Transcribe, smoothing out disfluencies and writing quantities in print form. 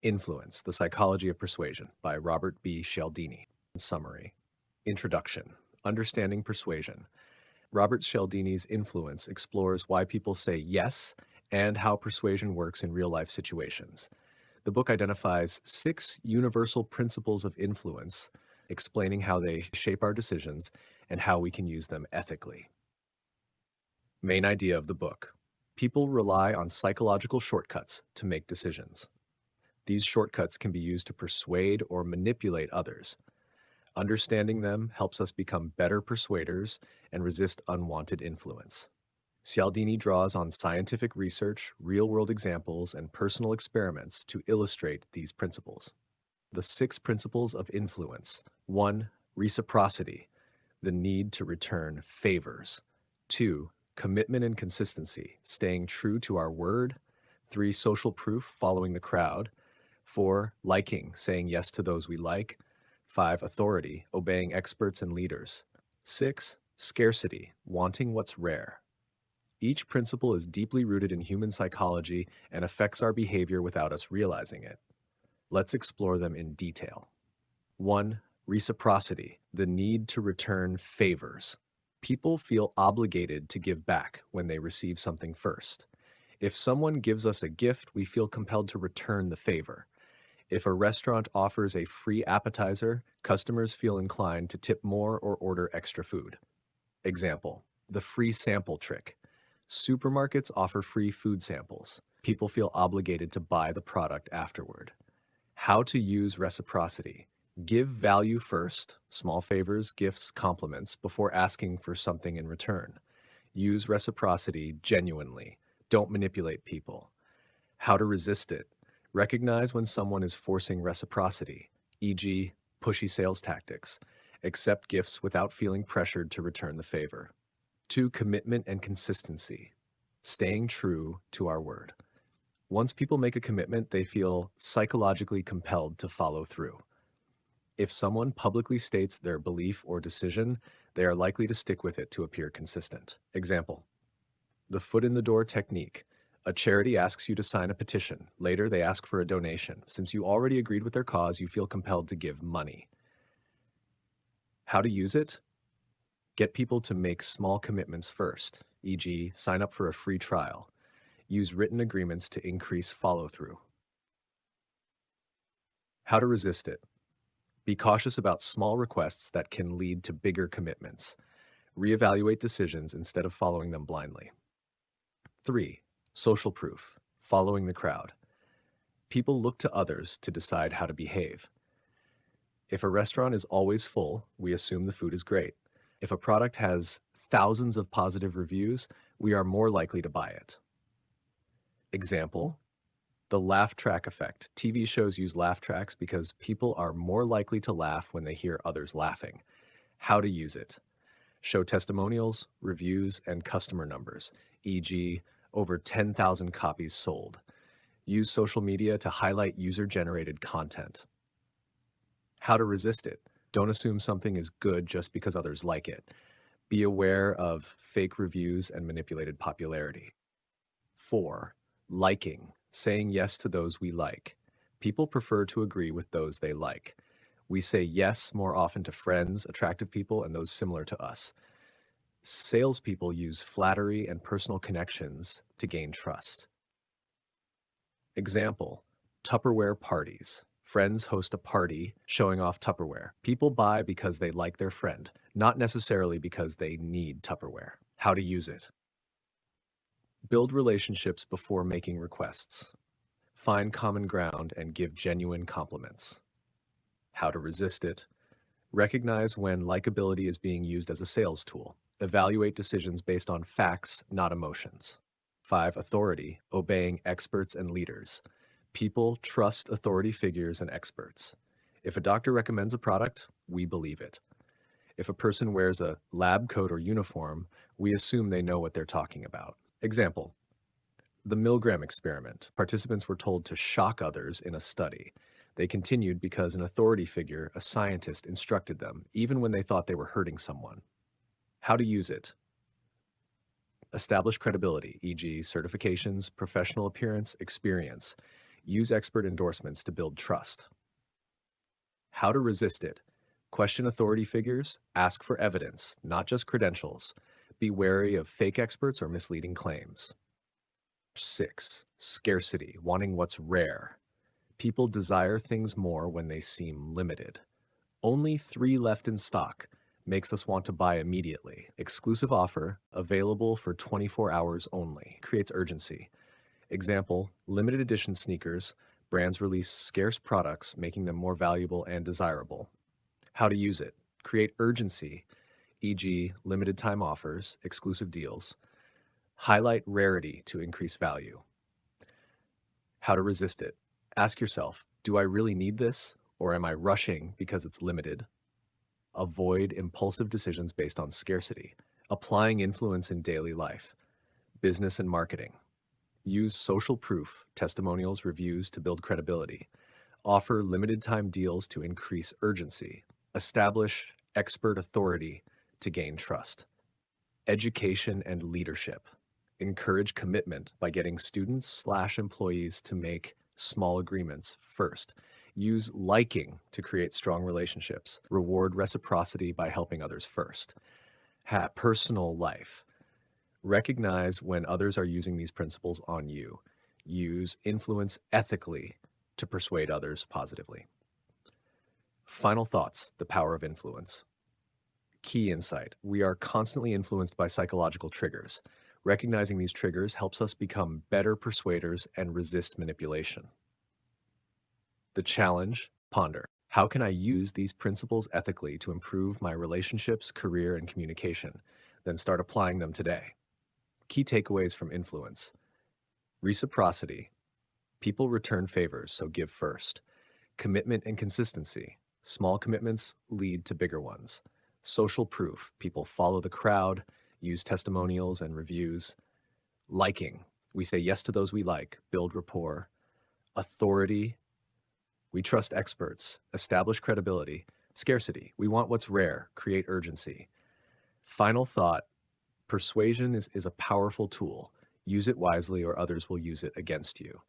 Influence, The Psychology of Persuasion by Robert B. Cialdini. Summary. Introduction. Understanding Persuasion. Robert Cialdini's Influence explores why people say yes and how persuasion works in real-life situations. The book identifies 6 universal principles of influence, explaining how they shape our decisions and how we can use them ethically. Main idea of the book. People rely on psychological shortcuts to make decisions. These shortcuts can be used to persuade or manipulate others. Understanding them helps us become better persuaders and resist unwanted influence. Cialdini draws on scientific research, real-world examples, and personal experiments to illustrate these principles. The 6 principles of influence. 1. Reciprocity, the need to return favors. 2. Commitment and consistency, staying true to our word. 3. Social proof, following the crowd. 4. Liking, saying yes to those we like. 5. Authority, obeying experts and leaders. 6. Scarcity, wanting what's rare. Each principle is deeply rooted in human psychology and affects our behavior without us realizing it. Let's explore them in detail. 1. Reciprocity, the need to return favors. People feel obligated to give back when they receive something first. If someone gives us a gift, we feel compelled to return the favor. If a restaurant offers a free appetizer, customers feel inclined to tip more or order extra food. Example, the free sample trick. Supermarkets offer free food samples. People feel obligated to buy the product afterward. How to use reciprocity. Give value first, small favors, gifts, compliments, before asking for something in return. Use reciprocity genuinely. Don't manipulate people. How to resist it. Recognize when someone is forcing reciprocity, e.g., pushy sales tactics. Accept gifts without feeling pressured to return the favor. 2. Commitment and consistency, staying true to our word. Once people make a commitment, they feel psychologically compelled to follow through. If someone publicly states their belief or decision, they are likely to stick with it to appear consistent. Example, the foot in the door technique. A charity asks you to sign a petition. Later, they ask for a donation. Since you already agreed with their cause, you feel compelled to give money. How to use it? Get people to make small commitments first, e.g., sign up for a free trial. Use written agreements to increase follow-through. How to resist it? Be cautious about small requests that can lead to bigger commitments. Reevaluate decisions instead of following them blindly. 3. Social proof, following the crowd. People look to others to decide how to behave. If a restaurant is always full, we assume the food is great. If a product has thousands of positive reviews, we are more likely to buy it. Example, the laugh track effect. TV shows use laugh tracks because people are more likely to laugh when they hear others laughing. How to use it? Show testimonials, reviews, and customer numbers, e.g., over 10,000 copies sold. Use social media to highlight user-generated content. How to resist it? Don't assume something is good just because others like it. Be aware of fake reviews and manipulated popularity. 4. Liking, saying yes to those we like. People prefer to agree with those they like. We say yes more often to friends, attractive people, and those similar to us. Salespeople use flattery and personal connections to gain trust. Example, Tupperware parties. Friends host a party showing off Tupperware. People buy because they like their friend, not necessarily because they need Tupperware. How to use it? Build relationships before making requests. Find common ground and give genuine compliments. How to resist it? Recognize when likability is being used as a sales tool. Evaluate decisions based on facts, not emotions. 5. Authority, obeying experts and leaders. People trust authority figures and experts. If a doctor recommends a product, we believe it. If a person wears a lab coat or uniform, we assume they know what they're talking about. Example, the Milgram experiment. Participants were told to shock others in a study. They continued because an authority figure, a scientist, instructed them, even when they thought they were hurting someone. How to use it? Establish credibility, e.g., certifications, professional appearance, experience. Use expert endorsements to build trust. How to resist it. Question authority figures, ask for evidence, not just credentials. Be wary of fake experts or misleading claims. 6. Scarcity, wanting what's rare. People desire things more when they seem limited. Only 3 left in stock makes us want to buy immediately. Exclusive offer, available for 24 hours only, creates urgency. Example, limited edition sneakers, brands release scarce products, making them more valuable and desirable. How to use it. Create urgency, e.g. limited time offers, exclusive deals. Highlight rarity to increase value. How to resist it. Ask yourself, do I really need this, or am I rushing because it's limited? Avoid impulsive decisions based on scarcity. Applying influence in daily life. Business and marketing. Use social proof, testimonials, reviews to build credibility. Offer limited time deals to increase urgency. Establish expert authority to gain trust. Education and leadership. Encourage commitment by getting students/employees to make small agreements first. Use liking to create strong relationships. Reward reciprocity by helping others first. Personal life. Recognize when others are using these principles on you. Use influence ethically to persuade others positively. Final thoughts, the power of influence. Key insight. We are constantly influenced by psychological triggers. Recognizing these triggers helps us become better persuaders and resist manipulation. The challenge, ponder. How can I use these principles ethically to improve my relationships, career, and communication? Then start applying them today. Key takeaways from influence. Reciprocity. People return favors, so give first. Commitment and consistency. Small commitments lead to bigger ones. Social proof. People follow the crowd, use testimonials and reviews. Liking. We say yes to those we like, build rapport. Authority. We trust experts, establish credibility. Scarcity. We want what's rare, create urgency. Final thought. Persuasion is a powerful tool. Use it wisely or others will use it against you.